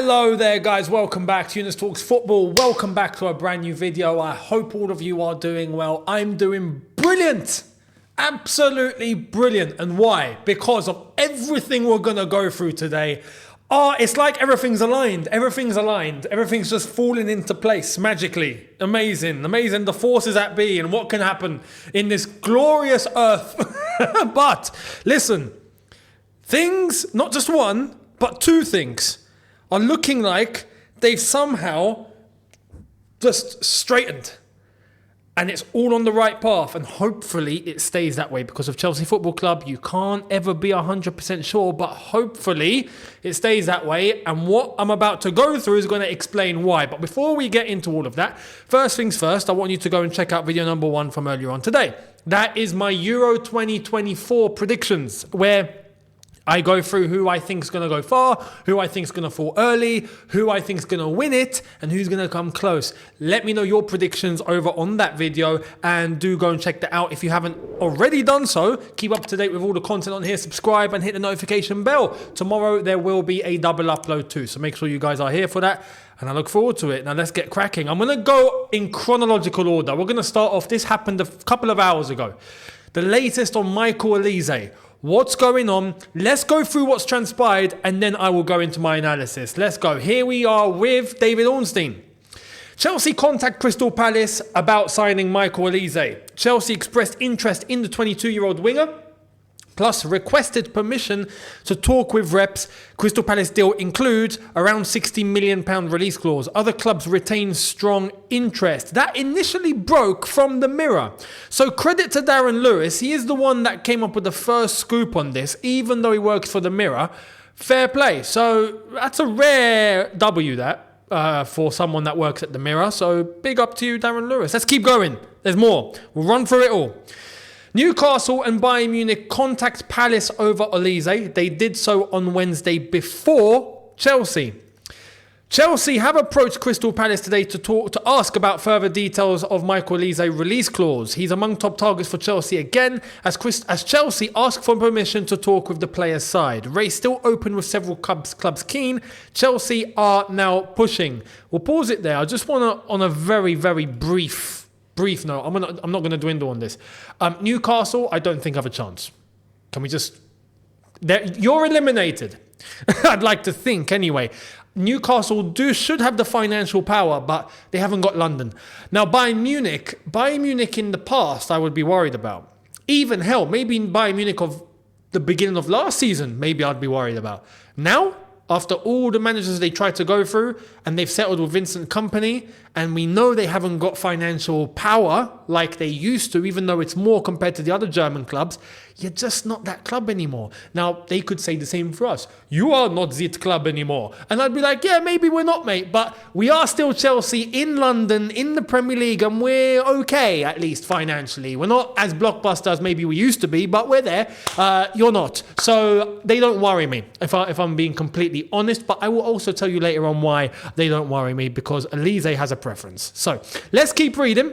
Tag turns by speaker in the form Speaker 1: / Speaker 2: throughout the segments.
Speaker 1: Hello there guys, welcome back to Younes Talks Football. Welcome back to a brand new video. I hope all of you are doing well. I'm doing brilliant. Absolutely brilliant. And why? Because of everything we're going to go through today. It's like everything's aligned. Everything's aligned. Everything's just falling into place magically. Amazing. Amazing. The force is at B and what can happen in this glorious earth. But listen, things, not just one, but two things are looking like they've somehow just straightened. And it's all on the right path. And hopefully it stays that way because of Chelsea Football Club. You can't ever be 100% sure, but hopefully it stays that way. And what I'm about to go through is going to explain why. But before we get into all of that, first things first, I want you to go and check out video number 1 from earlier on today. That is my Euro 2024 predictions, where I go through who I think is going to go far, who I think is going to fall early, who I think is going to win it, and who's going to come close. Let me know your predictions over on that video, and do go and check that out. If you haven't already done so, keep up to date with all the content on here, subscribe and hit the notification bell. Tomorrow there will be a double upload too, so make sure you guys are here for that, and I look forward to it. Now let's get cracking. I'm going to go in chronological order. We're going to start off, this happened a couple of hours ago. The latest on Michael Olise. What's going on? Let's go through what's transpired and then I will go into my analysis. Let's go. Here we are with David Ornstein. Chelsea contact Crystal Palace about signing Michael Olise. Chelsea expressed interest in the 22-year-old winger, plus requested permission to talk with reps. Crystal Palace deal includes around £60 million release clause. Other clubs retain strong interest. That initially broke from the Mirror. So credit to Darren Lewis. He is the one that came up with the first scoop on this, even though he works for the Mirror. Fair play. So that's a rare W that for someone that works at the Mirror. So big up to you, Darren Lewis. Let's keep going. There's more. We'll run through it all. Newcastle and Bayern Munich contact Palace over Olise. They did so on Wednesday before Chelsea. Chelsea have approached Crystal Palace today to ask about further details of Michael Olise release clause. He's among top targets for Chelsea again, as Chelsea ask for permission to talk with the player's side. Race still open with several clubs keen. Chelsea are now pushing. We'll pause it there. I just want to, on a very, very brief note, I'm not going to dwindle on this. Newcastle, I don't think have a chance. Can we just... You're eliminated. I'd like to think anyway. Newcastle should have the financial power, but they haven't got London. Now, Bayern Munich in the past, I would be worried about. Even hell, maybe in Bayern Munich of the beginning of last season, maybe I'd be worried about. Now, after all the managers they tried to go through, and they've settled with Vincent Kompany, and we know they haven't got financial power like they used to, even though it's more compared to the other German clubs, you're just not that club anymore. Now, they could say the same for us. You are not that club anymore. And I'd be like, yeah, maybe we're not, mate, but we are still Chelsea in London, in the Premier League, and we're okay, at least financially. We're not as blockbuster as maybe we used to be, but we're there. You're not. So they don't worry me, if I'm being completely honest, but I will also tell you later on why they don't worry me, because Olise has a preference. So let's keep reading.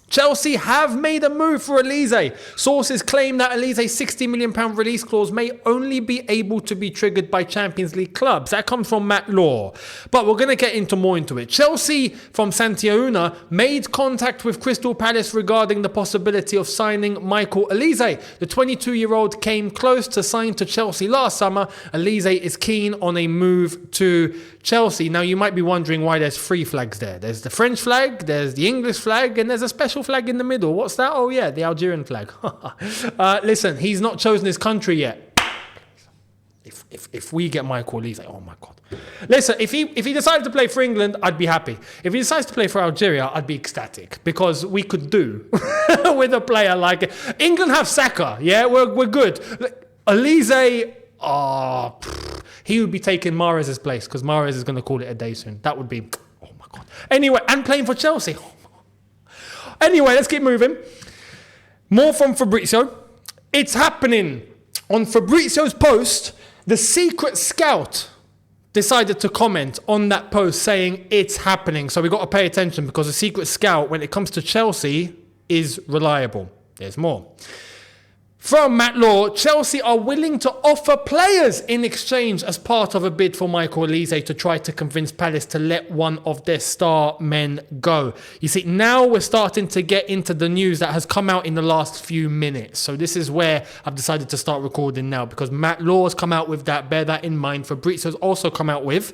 Speaker 1: Chelsea have made a move for Olise. Sources claim that Olise's £60 million release clause may only be able to be triggered by Champions League clubs. That comes from Matt Law. But we're going to get more into it. Chelsea, from Santiauna, made contact with Crystal Palace regarding the possibility of signing Michael Olise. The 22-year-old came close to sign to Chelsea last summer. Olise is keen on a move to Chelsea. Now, you might be wondering why there's 3 flags there. There's the French flag, there's the English flag, and there's a special flag in the middle. What's that? Oh yeah, the Algerian flag. Listen, he's not chosen his country yet. If we get Michael Olise, oh my God. Listen, if he decided to play for England, I'd be happy. If he decides to play for Algeria, I'd be ecstatic, because we could do with a player like England have Saka. Yeah, we're good. Olise, he would be taking Mahrez's place, because Mahrez is going to call it a day soon. That would be, oh my God. Anyway, and playing for Chelsea. Anyway, let's keep moving. More from Fabrizio. It's happening. On Fabrizio's post, the secret scout decided to comment on that post saying it's happening. So we've got to pay attention, because the secret scout, when it comes to Chelsea, is reliable. There's more. From Matt Law, Chelsea are willing to offer players in exchange as part of a bid for Michael Olise to try to convince Palace to let one of their star men go. You see, now we're starting to get into the news that has come out in the last few minutes. So this is where I've decided to start recording now, because Matt Law has come out with that. Bear that in mind. Fabrizio's also come out with.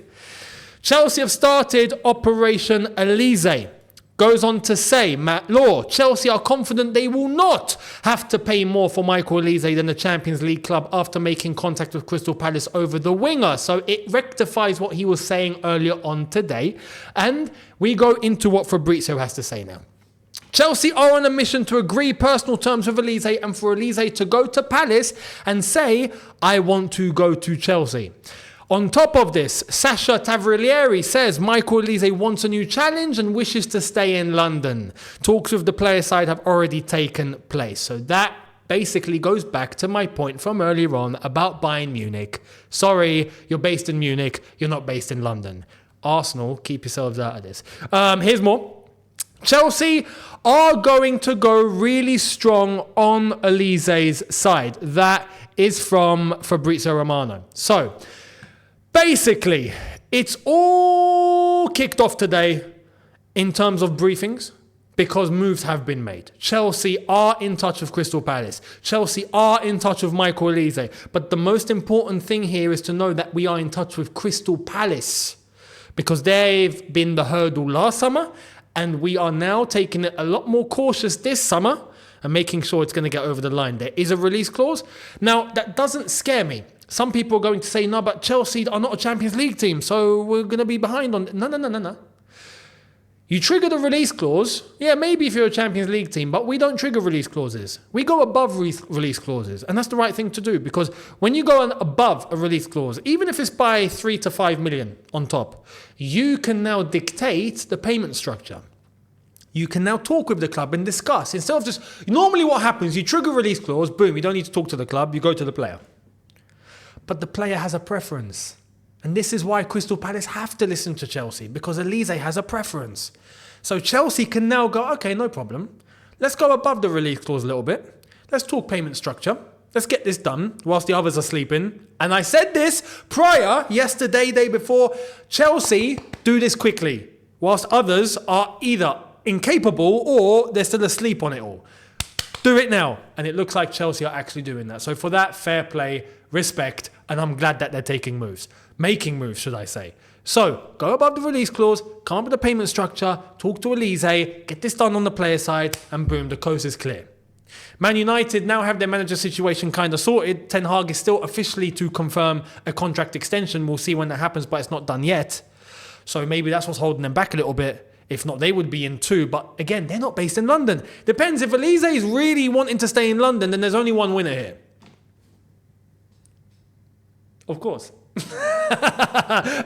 Speaker 1: Chelsea have started Operation Olise. Goes on to say, Matt Law, Chelsea are confident they will not have to pay more for Michael Olise than the Champions League club after making contact with Crystal Palace over the winger. So it rectifies what he was saying earlier on today. And we go into what Fabrizio has to say now. Chelsea are on a mission to agree personal terms with Olise and for Olise to go to Palace and say, I want to go to Chelsea. On top of this, Sasha Tavriglieri says Michael Olise wants a new challenge and wishes to stay in London. Talks with the player side have already taken place. So that basically goes back to my point from earlier on about Bayern Munich. Sorry, you're based in Munich, you're not based in London. Arsenal, keep yourselves out of this. Here's more. Chelsea are going to go really strong on Olise's side. That is from Fabrizio Romano. So, basically, it's all kicked off today in terms of briefings because moves have been made. Chelsea are in touch with Crystal Palace. Chelsea are in touch with Michael Olise. But the most important thing here is to know that we are in touch with Crystal Palace because they've been the hurdle last summer and we are now taking it a lot more cautious this summer and making sure it's going to get over the line. There is a release clause. Now, that doesn't scare me. Some people are going to say, no, but Chelsea are not a Champions League team, so we're going to be behind on... No. You trigger the release clause. Yeah, maybe if you're a Champions League team, but we don't trigger release clauses. We go above release clauses, and that's the right thing to do, because when you go above a release clause, even if it's by 3 to 5 million on top, you can now dictate the payment structure. You can now talk with the club and discuss. Instead of just... Normally what happens, you trigger release clause, boom, you don't need to talk to the club, you go to the player. But the player has a preference. And this is why Crystal Palace have to listen to Chelsea, because Olise has a preference. So Chelsea can now go, okay, no problem. Let's go above the release clause a little bit. Let's talk payment structure. Let's get this done whilst the others are sleeping. And I said this prior, yesterday, day before, Chelsea do this quickly, whilst others are either incapable or they're still asleep on it all. Do it now. And it looks like Chelsea are actually doing that. So for that, fair play, respect, and I'm glad that they're taking moves. Making moves, should I say. So, go above the release clause, come up with a payment structure, talk to Olise, get this done on the player side, and boom, the coast is clear. Man United now have their manager situation kind of sorted. Ten Hag is still officially to confirm a contract extension. We'll see when that happens, but it's not done yet. So maybe that's what's holding them back a little bit. If not, they would be in too. But again, they're not based in London. Depends. If Olise is really wanting to stay in London, then there's only one winner here. Of course.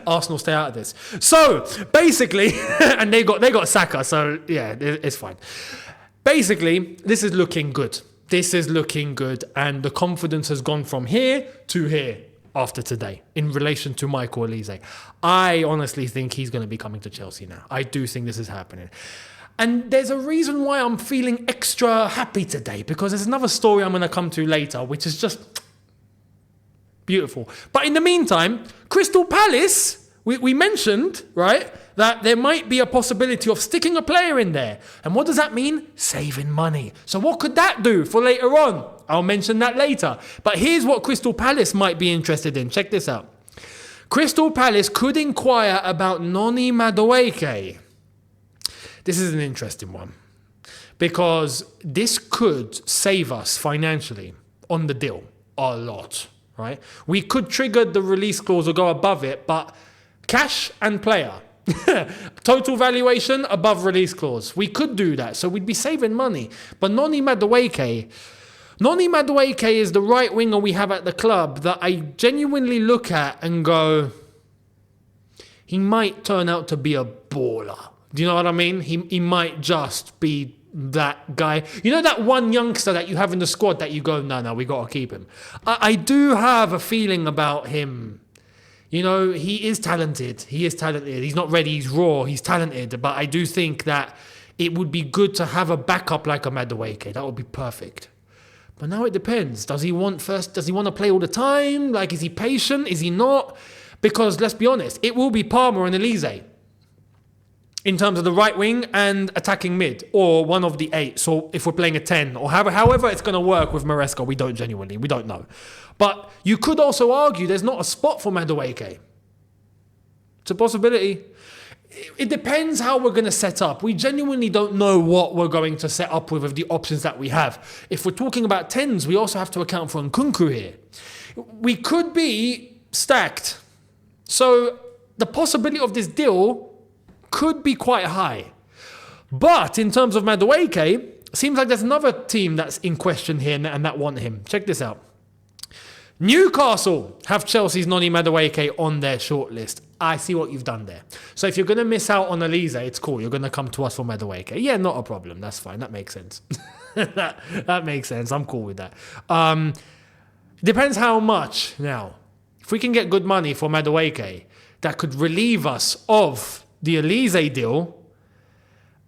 Speaker 1: Arsenal stay out of this. So basically, and they got Saka, so yeah, it's fine. Basically, this is looking good. This is looking good, and the confidence has gone from here to here after today in relation to Michael Olise. I honestly think he's going to be coming to Chelsea now. I do think this is happening. And there's a reason why I'm feeling extra happy today, because there's another story I'm going to come to later, which is just beautiful. But in the meantime, Crystal Palace, we mentioned, right, that there might be a possibility of sticking a player in there. And what does that mean? Saving money. So what could that do for later on? I'll mention that later. But here's what Crystal Palace might be interested in. Check this out. Crystal Palace could inquire about Noni Madueke. This is an interesting one, because this could save us financially on the deal a lot. Right? We could trigger the release clause or go above it, but cash and player. Total valuation above release clause. We could do that, so we'd be saving money. But Noni Madueke is the right winger we have at the club that I genuinely look at and go, he might turn out to be a baller. Do you know what I mean? He might just be that guy. You know that one youngster that you have in the squad that you go, no, we got to keep him. I do have a feeling about him. You know, he is talented. He's not ready. He's raw. He's talented. But I do think that it would be good to have a backup like a Madueke. That would be perfect. But now it depends. Does he want to play all the time? Like, is he patient? Is he not? Because let's be honest, it will be Palmer and Olise in terms of the right wing and attacking mid, or one of the 8. So if we're playing a 10, or however it's going to work with Maresca, we don't know. But you could also argue there's not a spot for Madueke. It's a possibility. It depends how we're going to set up. We genuinely don't know what we're going to set up with the options that we have. If we're talking about 10s, we also have to account for Nkunku here. We could be stacked. So the possibility of this deal could be quite high. But in terms of Madueke, seems like there's another team that's in question here and that want him. Check this out. Newcastle have Chelsea's Noni Madueke on their shortlist. I see what you've done there. So if you're going to miss out on Olise, it's cool. You're going to come to us for Madueke. Yeah, not a problem. That's fine. That makes sense. that makes sense. I'm cool with that. Depends how much now. If we can get good money for Madueke, that could relieve us of the Olise deal,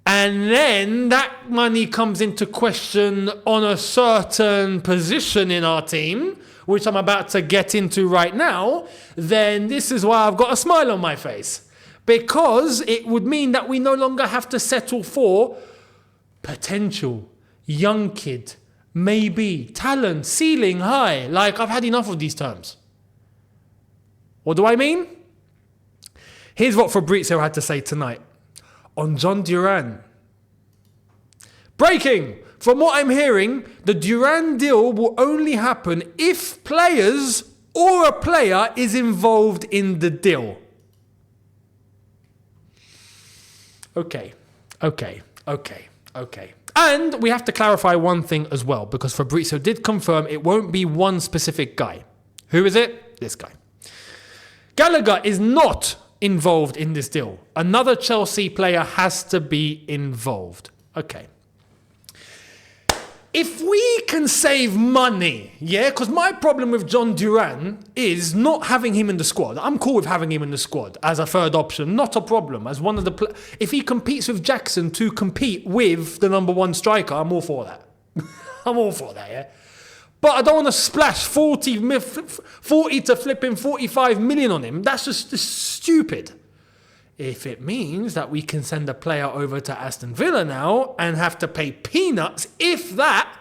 Speaker 1: and then that money comes into question on a certain position in our team, which I'm about to get into right now, then this is why I've got a smile on my face. Because it would mean that we no longer have to settle for potential, young kid, maybe, talent, ceiling high. Like, I've had enough of these terms. What do I mean? Here's what Fabrizio had to say tonight on Jhon Duran. Breaking! From what I'm hearing, the Duran deal will only happen if players or a player is involved in the deal. Okay. And we have to clarify one thing as well, because Fabrizio did confirm it won't be one specific guy. Who is it? This guy. Gallagher is not involved in this deal. Another Chelsea player has to be involved. Okay. If we can save money, yeah, because my problem with Jhon Duran is not having him in the squad. I'm cool with having him in the squad as a third option, not a problem. As one of the if he competes with Jackson to compete with the number 1 striker, I'm all for that. I'm all for that, yeah. But I don't want to splash 40 to flipping 45 million on him. That's just stupid. If it means that we can send a player over to Aston Villa now and have to pay peanuts, if that,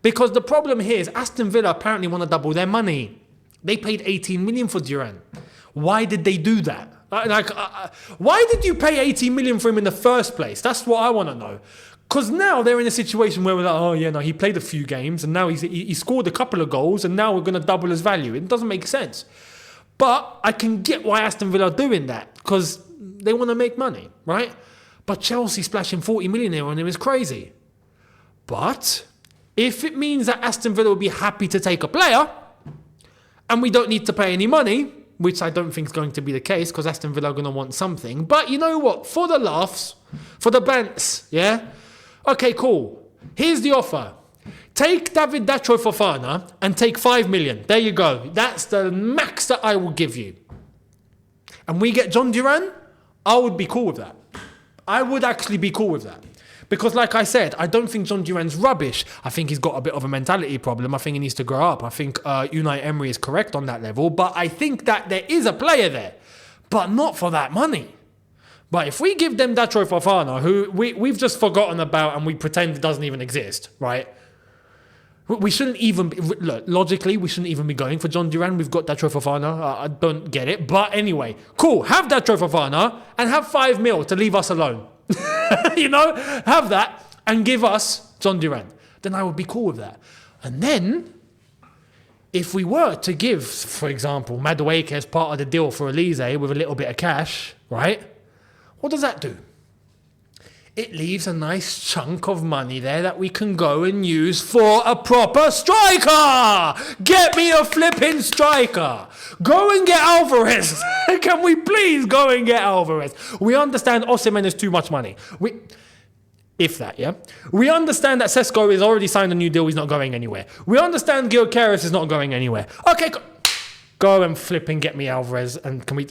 Speaker 1: because the problem here is Aston Villa apparently want to double their money. They paid 18 million for Duran. Why did they do that? Why did you pay 18 million for him in the first place? That's what I want to know. Because now they're in a situation where we're like, oh yeah, no, he played a few games and now he scored a couple of goals and now we're going to double his value. It doesn't make sense. But I can get why Aston Villa are doing that, because they want to make money, right? But Chelsea splashing 40 million here on him is crazy. But if it means that Aston Villa will be happy to take a player and we don't need to pay any money, which I don't think is going to be the case because Aston Villa are going to want something. But you know what? For the laughs, for the bants, yeah? Okay, cool. Here's the offer. Take David Datro Fofana and take 5 million. There you go. That's the max that I will give you. And we get Jhon Duran, I would be cool with that. I would actually be cool with that. Because like I said, I don't think Jhon Duran's rubbish. I think he's got a bit of a mentality problem. I think he needs to grow up. I think Unai Emery is correct on that level. But I think that there is a player there. But not for that money. But if we give them Datro Fofana, who we've just forgotten about and we pretend it doesn't even exist, right? We shouldn't even be, look, logically, we shouldn't even be going for Jhon Duran. We've got Datro Fofana. I don't get it. But anyway, cool. Have Datro Fofana and have 5 mil to leave us alone. You know, have that and give us Jhon Duran. Then I would be cool with that. And then, if we were to give, for example, Madueke as part of the deal for Olise with a little bit of cash, right? What does that do? It leaves a nice chunk of money there that we can go and use for a proper striker. Get me a flipping striker. Go and get Alvarez. Can we please go and get Alvarez? We understand Osimhen is too much money. If that, yeah? We understand that Sesko has already signed a new deal. He's not going anywhere. We understand Gyökeres is not going anywhere. Okay, go and flipping get me Alvarez. And can we...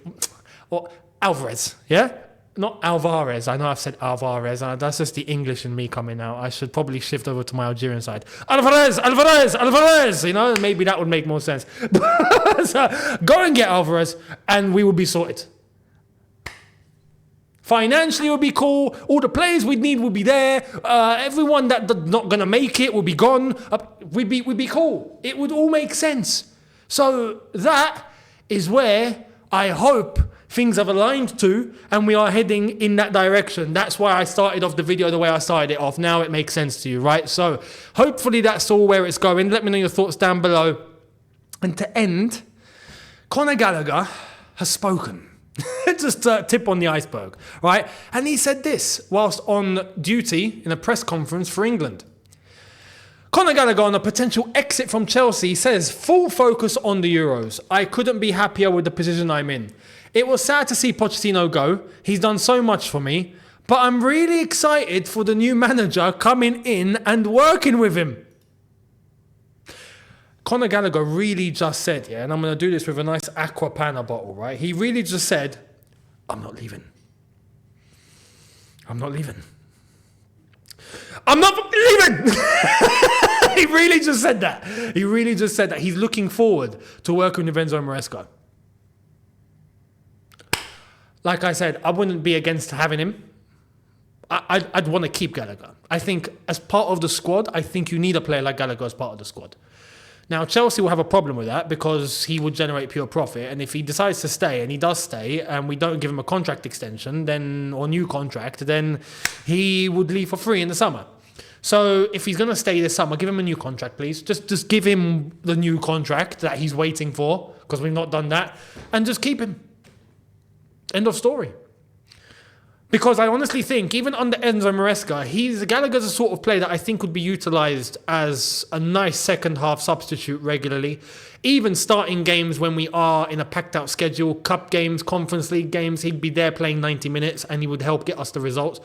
Speaker 1: Well, Alvarez, yeah? not Alvarez. I know I've said Alvarez. That's just the English in me coming out. I should probably shift over to my Algerian side. Alvarez. You know, maybe that would make more sense. So go and get Alvarez, and we will be sorted. Financially, it would be cool. All the players we'd need will be there. Everyone that's not gonna make it will be gone. We'd be cool. It would all make sense. So that is where I hope things have aligned to, and we are heading in that direction. That's why I started off the video the way I started it off. Now it makes sense to you, right? So hopefully that's all where it's going. Let me know your thoughts down below. And to end, Conor Gallagher has spoken. Just a tip on the iceberg, right? And he said this whilst on duty in a press conference for England. Conor Gallagher on a potential exit from Chelsea says, full focus on the Euros. I couldn't be happier with the position I'm in. It was sad to see Pochettino go. He's done so much for me. But I'm really excited for the new manager coming in and working with him. Conor Gallagher really just said, yeah, and I'm going to do this with a nice Aqua Panna bottle, right? He really just said, I'm not leaving. I'm not leaving. I'm not leaving! He really just said that. He really just said that. He's looking forward to working with Enzo Maresca. Like I said, I wouldn't be against having him. I'd want to keep Gallagher. I think as part of the squad, I think you need a player like Gallagher as part of the squad. Now, Chelsea will have a problem with that because he would generate pure profit. And if he decides to stay, and he does stay, and we don't give him a contract extension, then or new contract, then he would leave for free in the summer. So if he's going to stay this summer, give him a new contract, please. Just give him the new contract that he's waiting for, because we've not done that. And just keep him. End of story. Because I honestly think, even under Enzo Maresca, Gallagher's a sort of player that I think would be utilised as a nice second-half substitute regularly. Even starting games when we are in a packed-out schedule, cup games, Conference League games, he'd be there playing 90 minutes and he would help get us the results.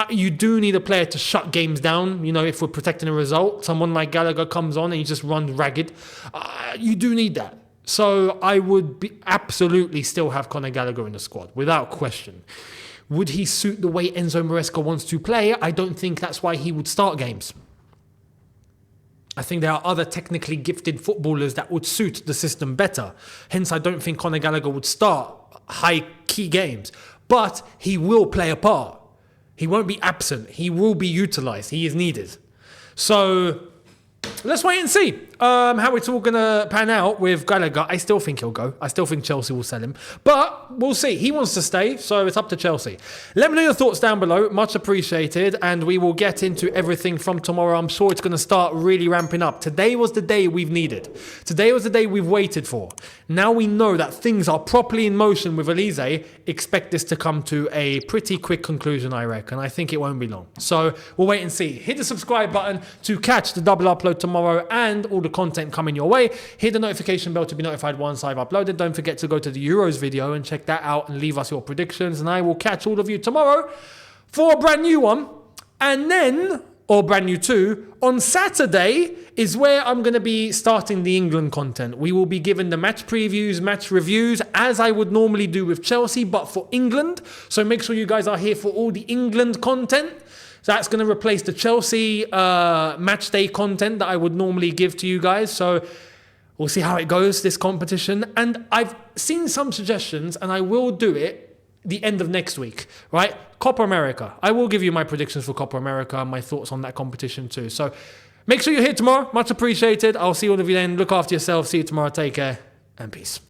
Speaker 1: You do need a player to shut games down, you know, if we're protecting a result. Someone like Gallagher comes on and he just runs ragged. You do need that. So I would absolutely still have Conor Gallagher in the squad, without question. Would he suit the way Enzo Maresca wants to play? I don't think that's why he would start games. I think there are other technically gifted footballers that would suit the system better. Hence, I don't think Conor Gallagher would start high key games. But he will play a part. He won't be absent. He will be utilised. He is needed. So let's wait and see how it's all going to pan out with Gallagher. I still think he'll go. I still think Chelsea will sell him. But we'll see. He wants to stay, so it's up to Chelsea. Let me know your thoughts down below. Much appreciated. And we will get into everything from tomorrow. I'm sure it's going to start really ramping up. Today was the day we've needed. Today was the day we've waited for. Now we know that things are properly in motion with Olise. Expect this to come to a pretty quick conclusion, I reckon. I think it won't be long. So we'll wait and see. Hit the subscribe button to catch the double upload tomorrow and all the content coming your way. Hit the notification bell to be notified once I've uploaded. Don't forget to go to the Euros video and check that out and leave us your predictions. And I will catch all of you tomorrow for a brand new one. And then, or brand new two, on Saturday is where I'm going to be starting the England content. We will be given the match previews, match reviews, as I would normally do with Chelsea, but for England. So make sure you guys are here for all the England content. So that's going to replace the Chelsea match day content that I would normally give to you guys. So we'll see how it goes, this competition. And I've seen some suggestions, and I will do it the end of next week, right? Copa America. I will give you my predictions for Copa America and my thoughts on that competition too. So make sure you're here tomorrow. Much appreciated. I'll see all of you then. Look after yourself. See you tomorrow. Take care and peace.